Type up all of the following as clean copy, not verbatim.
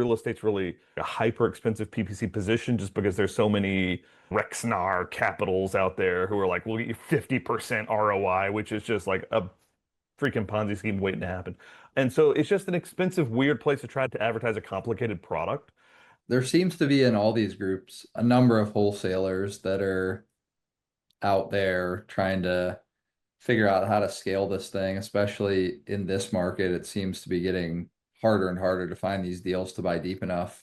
real estate's really a hyper expensive PPC position just because there's so many Rexnar capitals out there who are like, we'll get you 50% ROI, which is just like a freaking Ponzi scheme waiting to happen. And so it's just an expensive, weird place to try to advertise a complicated product. There seems to be in all these groups a number of wholesalers that are out there trying to figure out how to scale this thing, especially in this market. It seems to be getting harder and harder to find these deals to buy deep enough.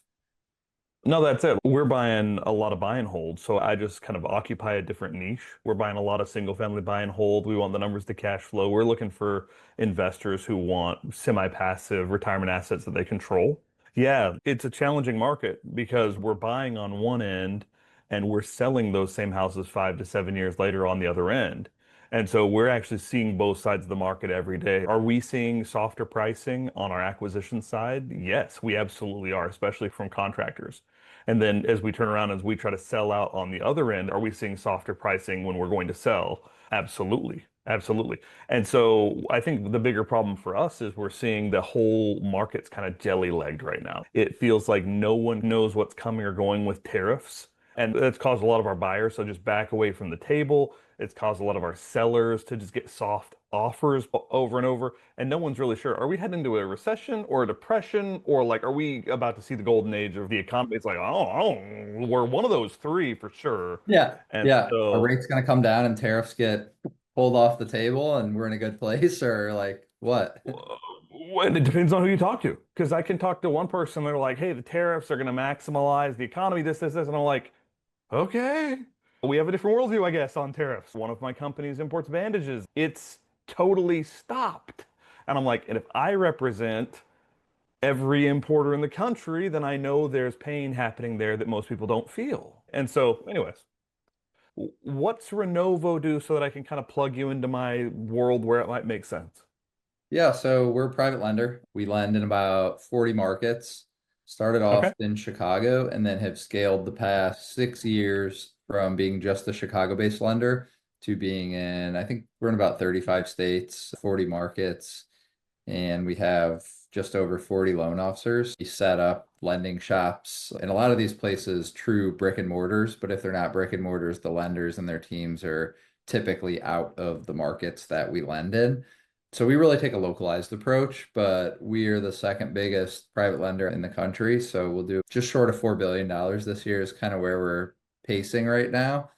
No, that's it. We're buying a lot of buy and hold. So I just kind of occupy a different niche. We're buying a lot of single family buy and hold. We want the numbers to cash flow. We're looking for investors who want semi-passive retirement assets that they control. Yeah, it's a challenging market because we're buying on one end and we're selling those same houses 5 to 7 years later on the other end. And so we're actually seeing both sides of the market every day. Are we seeing softer pricing on our acquisition side? Yes, we absolutely are, especially from contractors. And then as we turn around, as we try to sell out on the other end, are we seeing softer pricing when we're going to sell? Absolutely. Absolutely. And so I think the bigger problem for us is we're seeing the whole market's kind of jelly-legged right now. It feels like no one knows what's coming or going with tariffs. And that's caused a lot of our buyers to just back away from the table. It's caused a lot of our sellers to just get soft offers over and over. And no one's really sure. Are we heading into a recession or a depression? Or like, are we about to see the golden age of the economy? It's like, oh, we're one of those three for sure. Yeah. And Yeah. Are so rates going to come down and tariffs get pulled off the table and we're in a good place, or like what? well, it depends on who you talk to. Because I can talk to one person, they're like, hey, the tariffs are going to maximize the economy, this. And I'm like, okay. We have a different worldview, I guess, on tariffs. One of my companies imports bandages. It's totally stopped. And I'm like, and if I represent every importer in the country, then I know there's pain happening there that most people don't feel. And so, anyways, what's Renovo do so that I can kind of plug you into my world where it might make sense? Yeah, so we're a private lender. We lend in about 40 markets. Started off Okay. in Chicago and then have scaled the past 6 years from being just a Chicago-based lender to being in, I think we're in about 35 states, 40 markets, and we have just over 40 loan officers. We set up lending shops in a lot of these places, true brick and mortars, but if they're not brick and mortars, the lenders and their teams are typically out of the markets that we lend in. So we really take a localized approach, but we are the second biggest private lender in the country. So we'll do just short of $4 billion this year is kind of where we're pacing right now.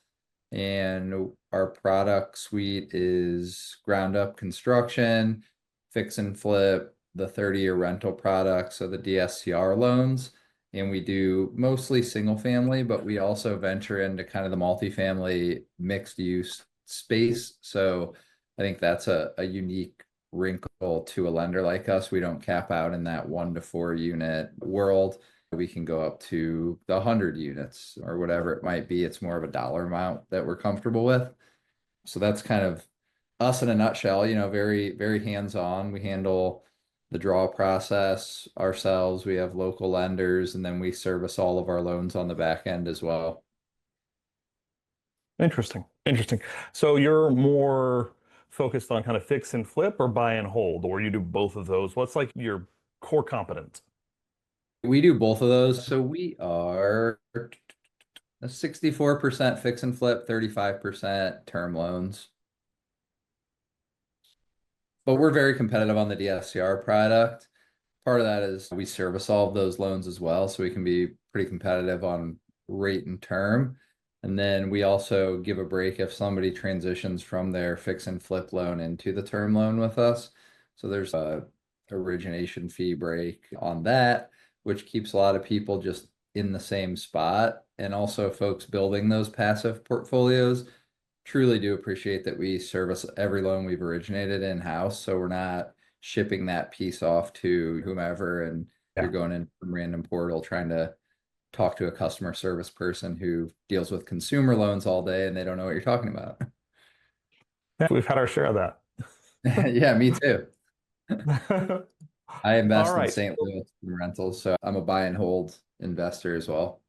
And our product suite is ground up construction, fix and flip, the 30-year rental products, so the DSCR loans. And we do mostly single family, but we also venture into kind of the multifamily mixed use space. So I think that's a unique wrinkle to a lender like us. We don't cap out in that 1 to 4 unit world. We can go up to the 100 units or whatever it might be. It's more of a dollar amount that we're comfortable with. So that's kind of us in a nutshell, very, very hands-on. We handle the draw process ourselves. We have local lenders, and then we service all of our loans on the back end as well. Interesting. Interesting. So you're more focused on kind of fix and flip or buy and hold, or you do both of those? What's like your core competence? We do both of those. So we are a 64% fix and flip, 35% term loans. But we're very competitive on the DSCR product. Part of that is we service all of those loans as well, so we can be pretty competitive on rate and term. And then we also give a break if somebody transitions from their fix and flip loan into the term loan with us. So there's a origination fee break on that, which keeps a lot of people just in the same spot. And also folks building those passive portfolios truly do appreciate that we service every loan we've originated in-house. So we're not shipping that piece off to whomever and you're Yeah. going in from random portal trying to talk to a customer service person who deals with consumer loans all day and they don't know what you're talking about. Yeah, we've had our share of that. Yeah, me too. I All invest in right. St. Louis rentals, so I'm a buy and hold investor as well.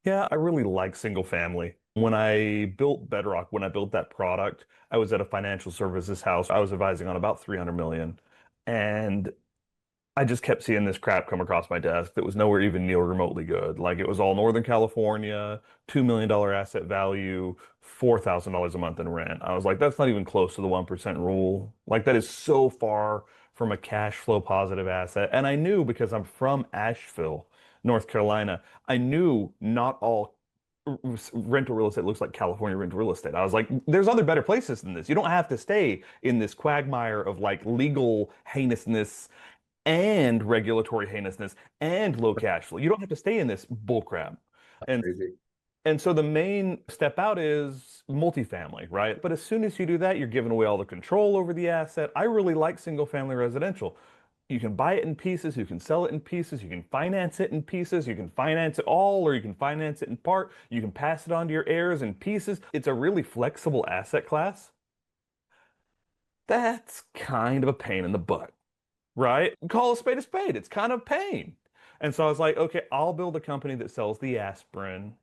Yeah, I really like single family. When I built Bedrock, when I built that product, I was at a financial services house. I was advising on about 300 million. And I just kept seeing this crap come across my desk that was nowhere even near remotely good. Like it was all Northern California, $2 million asset value, $4,000 a month in rent. I was like, that's not even close to the 1% rule. Like that is so far from a cash flow positive asset. And I knew because I'm from Asheville, North Carolina, I knew not all rental real estate looks like California rental real estate. I was like, there's other better places than this. You don't have to stay in this quagmire of like legal heinousness and regulatory heinousness and low cash flow. You don't have to stay in this bullcrap. And Crazy. and so the main step out is multifamily, right? But as soon as you do that, you're giving away all the control over the asset. I really like single family residential. You can buy it in pieces, you can sell it in pieces, you can finance it in pieces, you can finance it all, or you can finance it in part. You can pass it on to your heirs in pieces. It's a really flexible asset class. That's kind of a pain in the butt, right? Call a spade a spade. It's kind of pain. And so I was like, okay, I'll build a company that sells the aspirin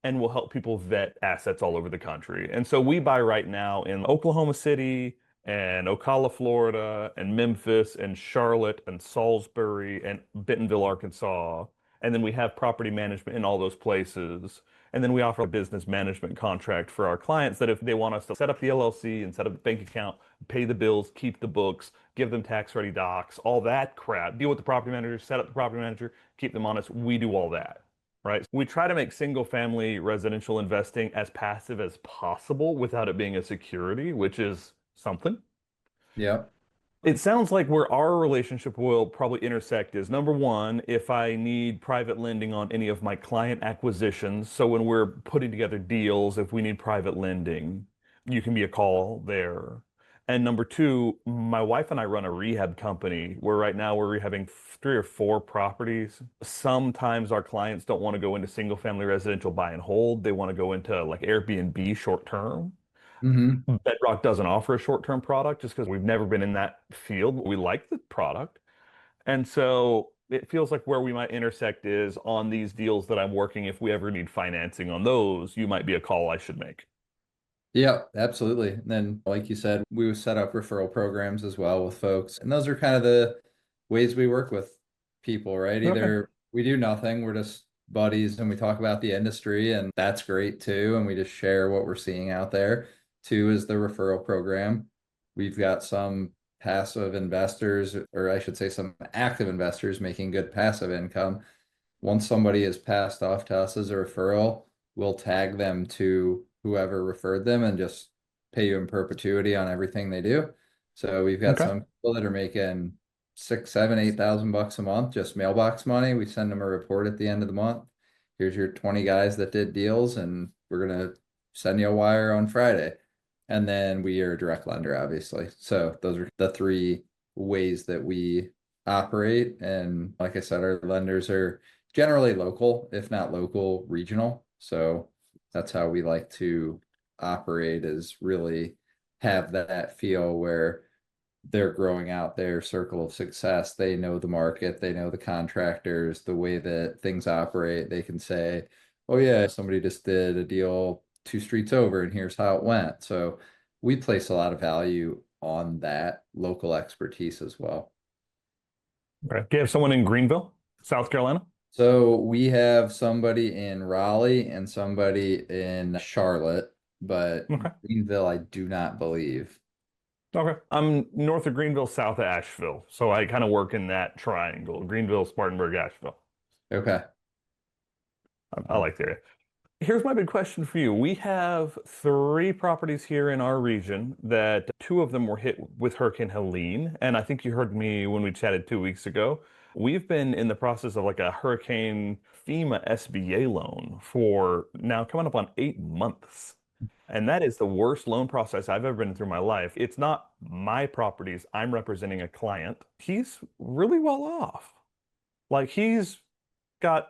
and will help people vet assets all over the country. And so we buy right now in Oklahoma City and Ocala, Florida, and Memphis and Charlotte and Salisbury and Bentonville, Arkansas. And then we have property management in all those places. And then we offer a business management contract for our clients that if they want us to set up the LLC and set up a bank account, pay the bills, keep the books, give them tax ready docs, all that crap, deal with the property manager, set up the property manager, keep them honest. We do all that. Right. We try to make single family residential investing as passive as possible without it being a security, which is something. Yeah. It sounds like where our relationship will probably intersect is number one, if I need private lending on any of my client acquisitions. So when we're putting together deals, if we need private lending, you can be a call there. And number two, my wife and I run a rehab company where right now we're rehabbing 3 or 4 properties. Sometimes our clients don't want to go into single family residential buy and hold. They want to go into like Airbnb short term. Hmm. Bedrock doesn't offer a short-term product just because we've never been in that field. We like the product. And so it feels like where we might intersect is on these deals that I'm working. If we ever need financing on those, you might be a call I should make. Yeah, absolutely. And then, like you said, we would set up referral programs as well with folks. And those are kind of the ways we work with people, right? Okay. Either we do nothing, we're just buddies and we talk about the industry, and that's great too. And we just share what we're seeing out there. Two is the referral program. We've got some passive investors, or I should say, some active investors making good passive income. Once somebody is passed off to us as a referral, we'll tag them to whoever referred them and just pay you in perpetuity on everything they do. So we've got Okay. some people that are making 6, 7, 8,000 bucks a month, just mailbox money. We send them a report at the end of the month. Here's your 20 guys that did deals, and we're gonna send you a wire on Friday. And then we are a direct lender, obviously. So those are the three ways that we operate. And like I said, our lenders are generally local, if not local, regional. So that's how we like to operate, is really have that feel where they're growing out their circle of success. They know the market, they know the contractors, the way that things operate. They can say, oh yeah, somebody just did a deal 2 streets over and here's how it went. So we place a lot of value on that local expertise as well. Okay. Do you have someone in Greenville, South Carolina? So we have somebody in Raleigh and somebody in Charlotte, but Okay. Greenville, I do not believe. Okay. I'm north of Greenville, south of Asheville. So I kind of work in that triangle, Greenville, Spartanburg, Asheville. Okay. I like the area. Here's my big question for you. We have 3 properties here in our region that 2 of them were hit with Hurricane Helene. And I think you heard me when we chatted 2 weeks ago. We've been in the process of like a Hurricane FEMA SBA loan for now coming up on 8 months. And that is the worst loan process I've ever been through my life. It's not my properties. I'm representing a client. He's really well off. Like he's got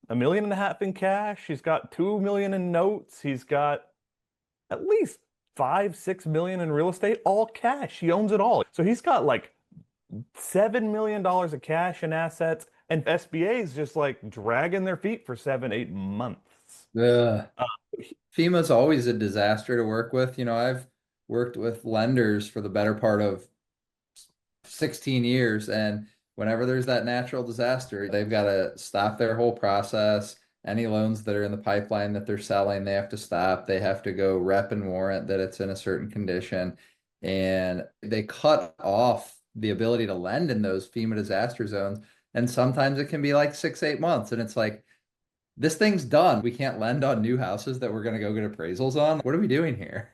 1.5 million in cash. He's got 2 million in notes. He's got at least 5, 6 million in real estate, all cash. He owns it all. So he's got like $7 million of cash and assets, and SBA is just like dragging their feet for 7, 8 months. Ugh. Uh, FEMA's always a disaster to work with. I've worked with lenders for the better part of 16 years, and whenever there's that natural disaster, they've got to stop their whole process. Any loans that are in the pipeline that they're selling, they have to stop. They have to go rep and warrant that it's in a certain condition. And they cut off the ability to lend in those FEMA disaster zones. And sometimes it can be like 6, 8 months. And it's like, this thing's done. We can't lend on new houses that we're going to go get appraisals on. What are we doing here?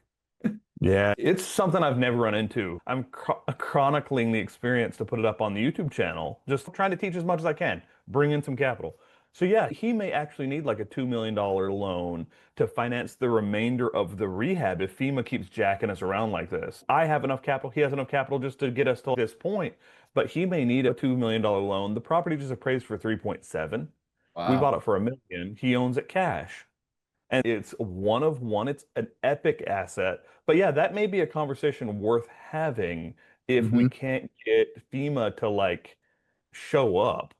Yeah, it's something I've never run into. I'm chronicling the experience to put it up on the YouTube channel, just trying to teach as much as I can, bring in some capital. So yeah, he may actually need like a $2 million loan to finance the remainder of the rehab if FEMA keeps jacking us around like this. I have enough capital, he has enough capital just to get us to this point, but he may need a $2 million loan. The property just appraised for 3.7. We bought Wow. it for $1 million. He owns it cash. And it's one of one. It's an epic asset. But yeah, that may be a conversation worth having if we Hmm. can't get FEMA to like show up.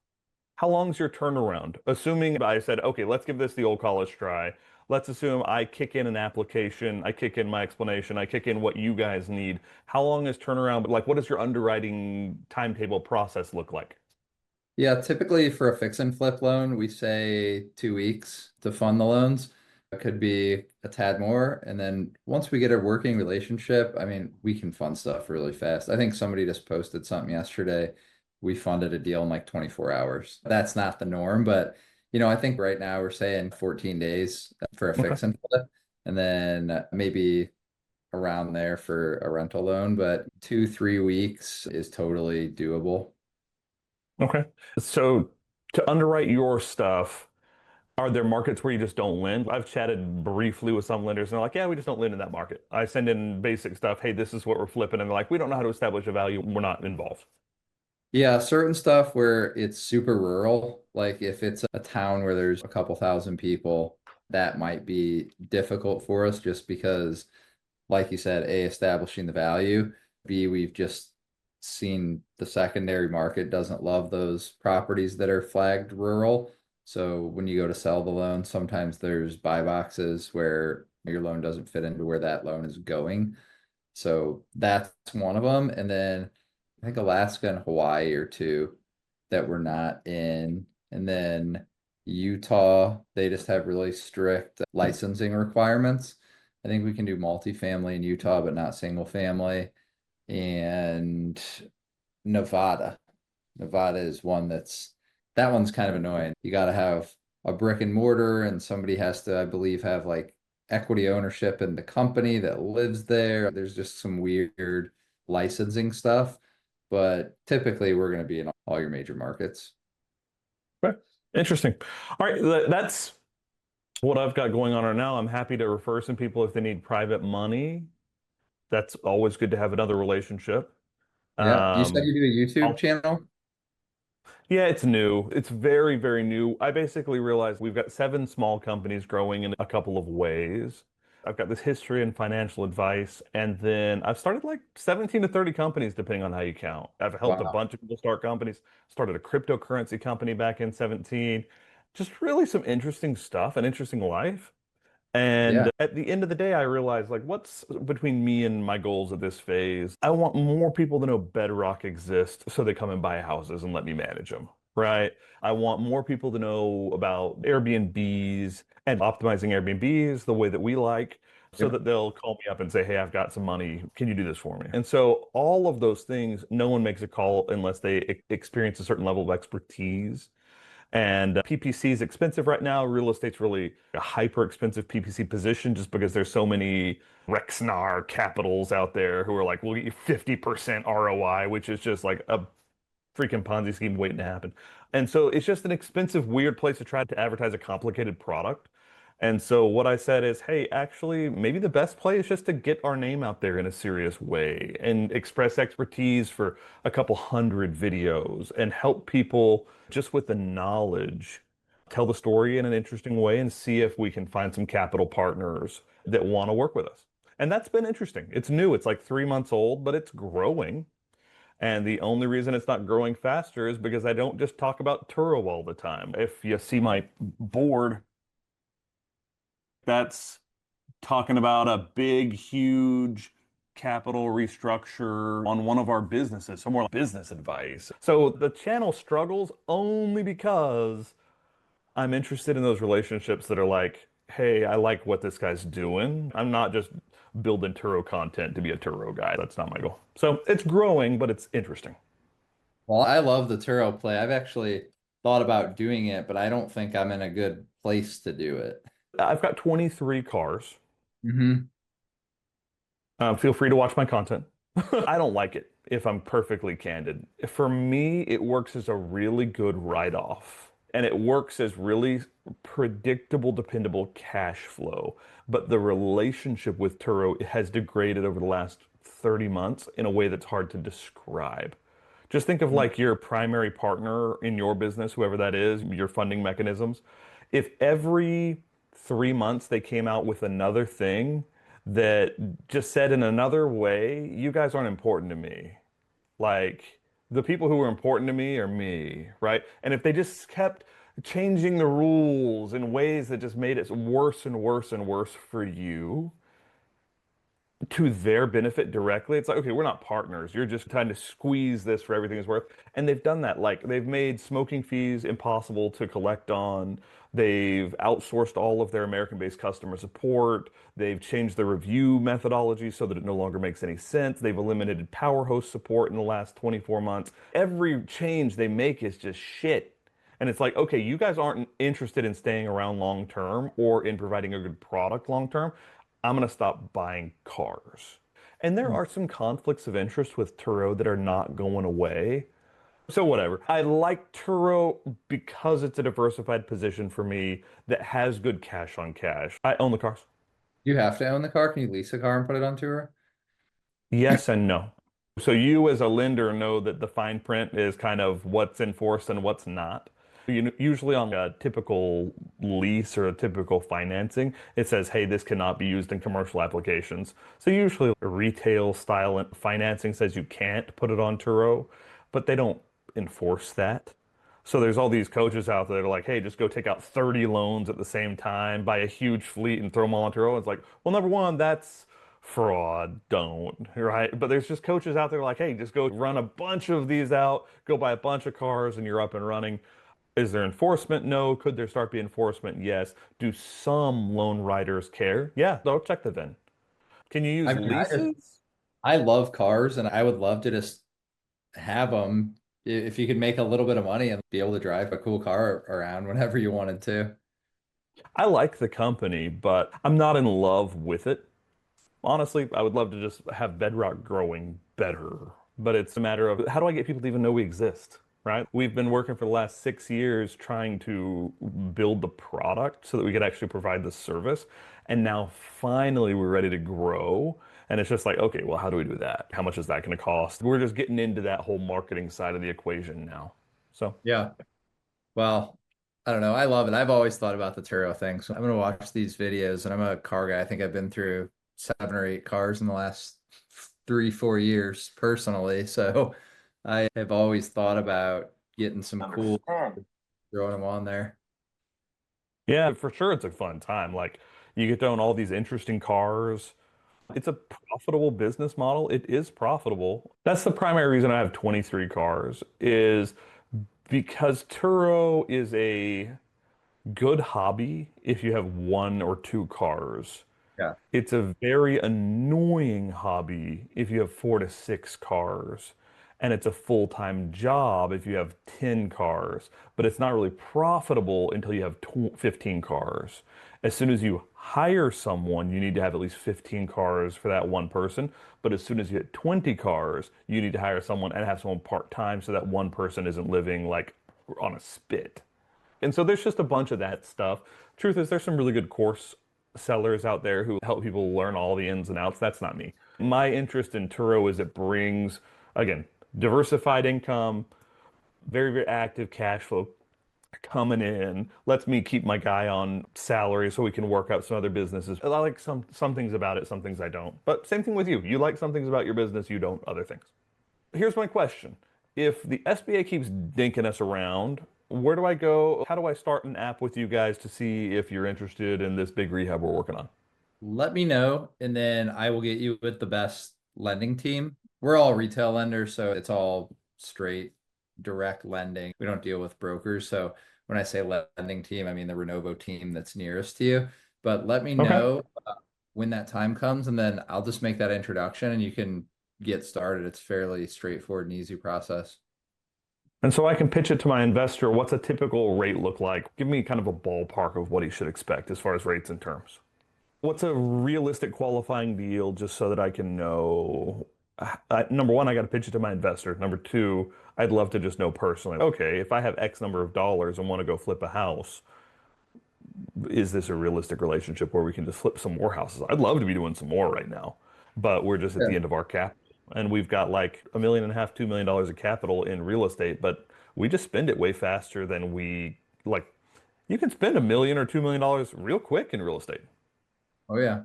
How long's your turnaround? Assuming I said, okay, let's give this the old college try. Let's assume I kick in an application, I kick in my explanation, I kick in what you guys need. How long is turnaround? Like, what does your underwriting timetable process look like? Yeah, typically for a fix and flip loan, we say 2 weeks to fund the loans. It could be a tad more. And then once we get a working relationship, I mean, we can fund stuff really fast. I think somebody just posted something yesterday. We funded a deal in like 24 hours. That's not the norm, but I think right now we're saying 14 days for a Okay. fix and flip, and then maybe around there for a rental loan, but 2, 3 weeks is totally doable. Okay. So to underwrite your stuff, are there markets where you just don't lend? I've chatted briefly with some lenders and they're like, yeah, we just don't lend in that market. I send in basic stuff. Hey, this is what we're flipping. And they're like, we don't know how to establish a value. We're not involved. Yeah, certain stuff where it's super rural, like if it's a town where there's a couple thousand people, that might be difficult for us just because, like you said, A, establishing the value, B, we've just seen the secondary market doesn't love those properties that are flagged rural. So when you go to sell the loan, sometimes there's buy boxes where your loan doesn't fit into where that loan is going. So that's one of them. And then I think Alaska and Hawaii are two that we're not in. And then Utah, they just have really strict licensing requirements. I think we can do multifamily in Utah, but not single family. And Nevada. Nevada is one that one's kind of annoying. You got to have a brick and mortar, and somebody has to, I believe, have like equity ownership in the company that lives there. There's just some weird licensing stuff, but typically we're going to be in all your major markets. Okay. Interesting. All right. That's what I've got going on right now. I'm happy to refer some people if they need private money. That's always good to have another relationship. Yeah. You said Um, you do a YouTube I'll channel? Yeah, it's new. It's very, very new. I basically realized we've got 7 small companies growing in a couple of ways. I've got this history and financial advice, and then I've started like 17 to 30 companies, depending on how you count. I've helped a Wow. bunch of people start companies, started a cryptocurrency company back in 17. Just really some interesting stuff, an interesting life. And Yeah. at the end of the day, I realized like what's between me and my goals at this phase? I want more people to know Bedrock exists so they come and buy houses and let me manage them, right? I want more people to know about Airbnbs and optimizing Airbnbs the way that we like so Yep. that they'll call me up and say, hey, I've got some money. Can you do this for me? And so all of those things, no one makes a call unless they experience a certain level of expertise. And PPC is expensive right now. Real estate's really a hyper expensive PPC position just because there's so many Rexnar capitals out there who are like, we'll get you 50% ROI, which is just like a freaking Ponzi scheme waiting to happen. And so it's just an expensive, weird place to try to advertise a complicated product. And so what I said is, hey, actually, maybe the best play is just to get our name out there in a serious way and express expertise for a couple hundred videos and help people just with the knowledge tell the story in an interesting way and see if we can find some capital partners that want to work with us. And that's been interesting. It's new. It's like 3 months old, but it's growing. And the only reason it's not growing faster is because I don't just talk about Turo all the time. If you see my board, that's talking about a big, huge capital restructure on one of our businesses, so more like business advice. So the channel struggles only because I'm interested in those relationships that are like, hey, I like what this guy's doing. I'm not just building Turo content to be a Turo guy. That's not my goal. So it's growing, but it's interesting. Well, I love the Turo play. I've actually thought about doing it, but I don't think I'm in a good place to do it. I've got 23 cars. Hmm. Feel free to watch my content. I don't like it, if I'm perfectly candid. For me, it works as a really good write-off, and it works as really predictable, dependable cash flow. But the relationship with Turo has degraded over the last 30 months in a way that's hard to describe. Just think of like your primary partner in your business, whoever that is, your funding mechanisms. If every 3 months they came out with another thing that just said in another way, you guys aren't important to me. Like the people who are important to me are me, right? And if they just kept changing the rules in ways that just made it worse and worse and worse for you, to their benefit directly. It's like, okay, we're not partners. You're just trying to squeeze this for everything it's worth. And they've done that. Like they've made smoking fees impossible to collect on. They've outsourced all of their American-based customer support. They've changed the review methodology so that it no longer makes any sense. They've eliminated power host support in the last 24 months. Every change they make is just shit. And it's like, okay, you guys aren't interested in staying around long term or in providing a good product long term. I'm going to stop buying cars. And there are some conflicts of interest with Turo that are not going away. So whatever. I like Turo because it's a diversified position for me that has good cash on cash. I own the cars. You have to own the car. Can you lease a car and put it on Turo? Yes and no. So you as a lender know that the fine print is kind of what's enforced and what's not. Usually on a typical lease or a typical financing, it says, hey, this cannot be used in commercial applications. So usually retail style financing says you can't put it on Turo, but they don't enforce that. So there's all these coaches out there that are like, hey, just go take out 30 loans at the same time, buy a huge fleet and throw them all on Turo. It's like, well, number one, that's fraud. Don't, right? But there's just coaches out there like, hey, just go run a bunch of these out, go buy a bunch of cars, and you're up and running. Is there enforcement? No. Could there start be enforcement? Yes. Do some loan writers care? Yeah, they'll check the VIN. Can you use I mean, leases? I love cars and I would love to just have them if you could make a little bit of money and be able to drive a cool car around whenever you wanted to. I like the company, but I'm not in love with it. Honestly, I would love to just have Bedrock growing better, but it's a matter of how do I get people to even know we exist, right? We've been working for the last 6 years trying to build the product so that we could actually provide the service. And now finally we're ready to grow. And it's just like, okay, well, how do we do that? How much is that going to cost? We're just getting into that whole marketing side of the equation now. So Yeah. Well, I don't know. I love it. I've always thought about the Turo thing. So I'm going to watch these videos and I'm a car guy. I think I've been through 7 or 8 cars in the last 3, 4 years personally. So I have always thought about getting some cool, throwing them on there. yeah, for sure, it's a fun time. Like you get to own all these interesting cars. It's a profitable business model. It is profitable. That's the primary reason I have 23 cars is because Turo is a good hobby if you have one or two cars. Yeah. It's a very annoying hobby if you have 4 to 6 cars. And it's a full-time job if you have 10 cars. But it's not really profitable until you have 15 cars. As soon as you hire someone, you need to have at least 15 cars for that one person. But as soon as you hit 20 cars, you need to hire someone and have someone part-time so that one person isn't living like on a spit. And so there's just a bunch of that stuff. Truth is, there's some really good course sellers out there who help people learn all the ins and outs. That's not me. My interest in Turo is it brings, again, diversified income, very, very active cash flow coming in, lets me keep my guy on salary so we can work out some other businesses. I like some things about it, some things I don't. But same thing with you. You like some things about your business, you don't other things. Here's my question. If the SBA keeps dinking us around, where do I go? How do I start an app with you guys to see if you're interested in this big rehab we're working on? Let me know, and then I will get you with the best lending team. We're all retail lenders, so it's all straight direct lending. We don't deal with brokers. So when I say lending team, I mean the Renovo team that's nearest to you. But let me Okay. know when that time comes, and then I'll just make that introduction and you can get started. It's fairly straightforward and easy process. And so I can pitch it to my investor. What's a typical rate look like? Give me kind of a ballpark of what he should expect as far as rates and terms. What's a realistic qualifying deal just so that I can know? Number one, I got to pitch it to my investor. Number two, I'd love to just know personally, okay, if I have X number of dollars and want to go flip a house, is this a realistic relationship where we can just flip some more houses? I'd love to be doing some more right now, but we're just at Yeah. the end of our cap. And we've got like $1.5 million, $2 million of capital in real estate, but we just spend it way faster than we like. You can spend $1 million or $2 million real quick in real estate. Oh yeah.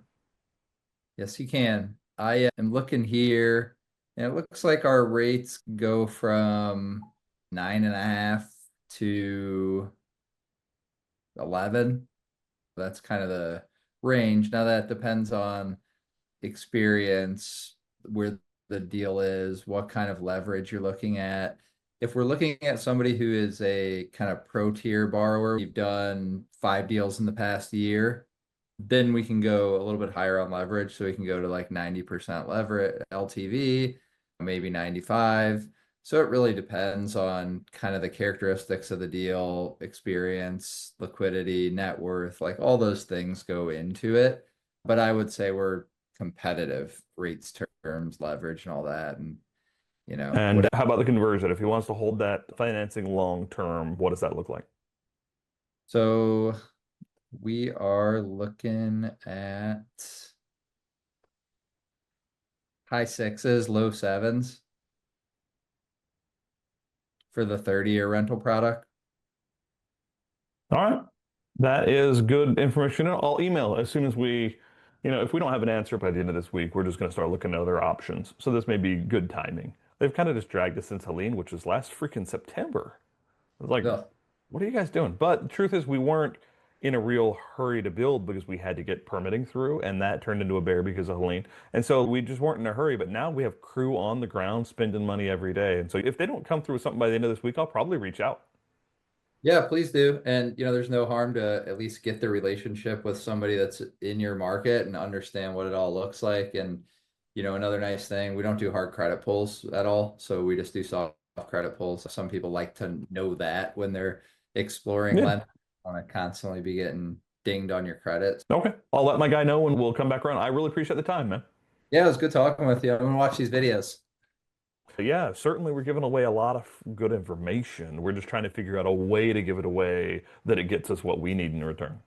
Yes, you can. I am looking here, and it looks like our rates go from 9.5 to 11. That's kind of the range. Now that depends on experience, where the deal is, what kind of leverage you're looking at. If we're looking at somebody who is a kind of pro tier borrower, you've done 5 deals in the past year, then we can go a little bit higher on leverage. So we can go to like 90% leverage LTV, maybe 95. So it really depends on kind of the characteristics of the deal, experience, liquidity, net worth, like all those things go into it. But I would say we're competitive rates, terms, leverage, and all that. And, And what, how about the conversion? If he wants to hold that financing long term, what does that look like? so we are looking at high sixes, low sevens for the 30-year rental product. All right. That is good information. I'll email as soon as if we don't have an answer by the end of this week, we're just going to start looking at other options. So this may be good timing. They've kind of just dragged us since Helene, which was last freaking September. It's like, Ugh. what are you guys doing? But the truth is, we weren't in a real hurry to build because we had to get permitting through, and that turned into a bear because of Helene. And so we just weren't in a hurry. But now we have crew on the ground spending money every day. And so if they don't come through with something by the end of this week, I'll probably reach out. Yeah, please do. And there's no harm to at least get the relationship with somebody that's in your market and understand what it all looks like. And another nice thing, we don't do hard credit pulls at all. So we just do soft credit pulls. Some people like to know that when they're exploring Yeah. lending, want to constantly be getting dinged on your credit. Okay. I'll let my guy know and we'll come back around. I really appreciate the time, man. Yeah, it was good talking with you. I'm gonna watch these videos. Yeah, certainly we're giving away a lot of good information. We're just trying to figure out a way to give it away that it gets us what we need in return.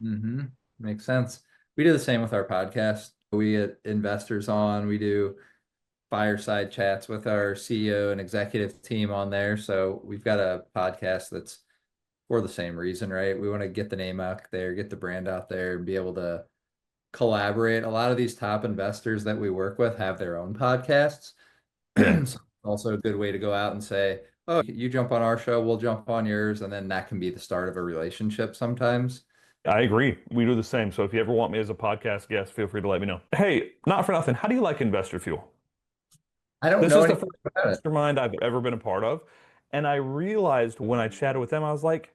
Mm-hmm. Makes sense. We do the same with our podcast. We get investors on. We do fireside chats with our CEO and executive team on there. So we've got a podcast that's for the same reason, right? We want to get the name out there, get the brand out there, and be able to collaborate. A lot of these top investors that we work with have their own podcasts. Yeah, So also a good way to go out and say, oh, you jump on our show, we'll jump on yours. And then that can be the start of a relationship sometimes. I agree. We do the same. So if you ever want me as a podcast guest, feel free to let me know. Hey, not for nothing. How do you like Investor Fuel? I don't This know is the anything first about it. mastermind I've ever been a part of. And I realized when I chatted with them, I was like,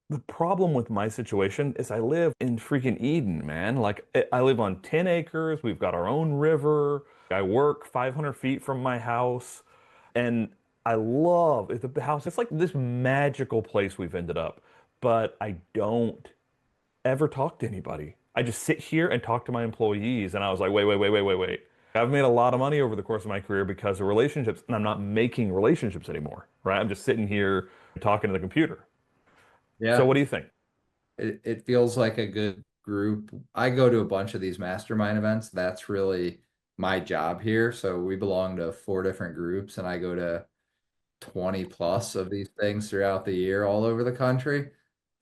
the problem with my situation is I live in freaking Eden, man. Like I live on 10 acres. We've got our own river. I work 500 feet from my house. And I love the house. It's like this magical place we've ended up. But I don't ever talk to anybody. I just sit here and talk to my employees. And I was like, wait, wait, wait, wait, wait, wait. I've made a lot of money over the course of my career because of relationships, and I'm not making relationships anymore, right? I'm just sitting here talking to the computer. So Yeah, what do you think? it feels like a good group. I go to a bunch of these mastermind events. That's really my job here. So we belong to 4 different groups, and I go to 20 plus of these things throughout the year all over the country.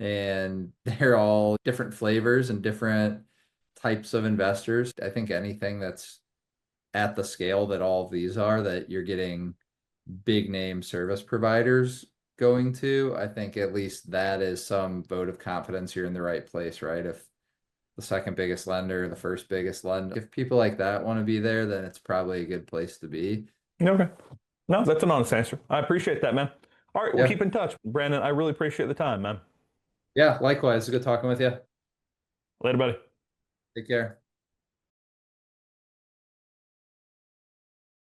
And they're all different flavors and different types of investors. I think anything that's at the scale that all of these are, that you're getting big name service providers going to, I think at least that is some vote of confidence you're in the right place, right? If the second biggest lender, the first biggest lender. If people like that want to be there, then it's probably a good place to be. Okay. No, that's an honest answer. I appreciate that, man. All right, we'll Yeah. keep in touch. Brandon, I really appreciate the time, man. Yeah, likewise. Good talking with you. Later, buddy. Take care.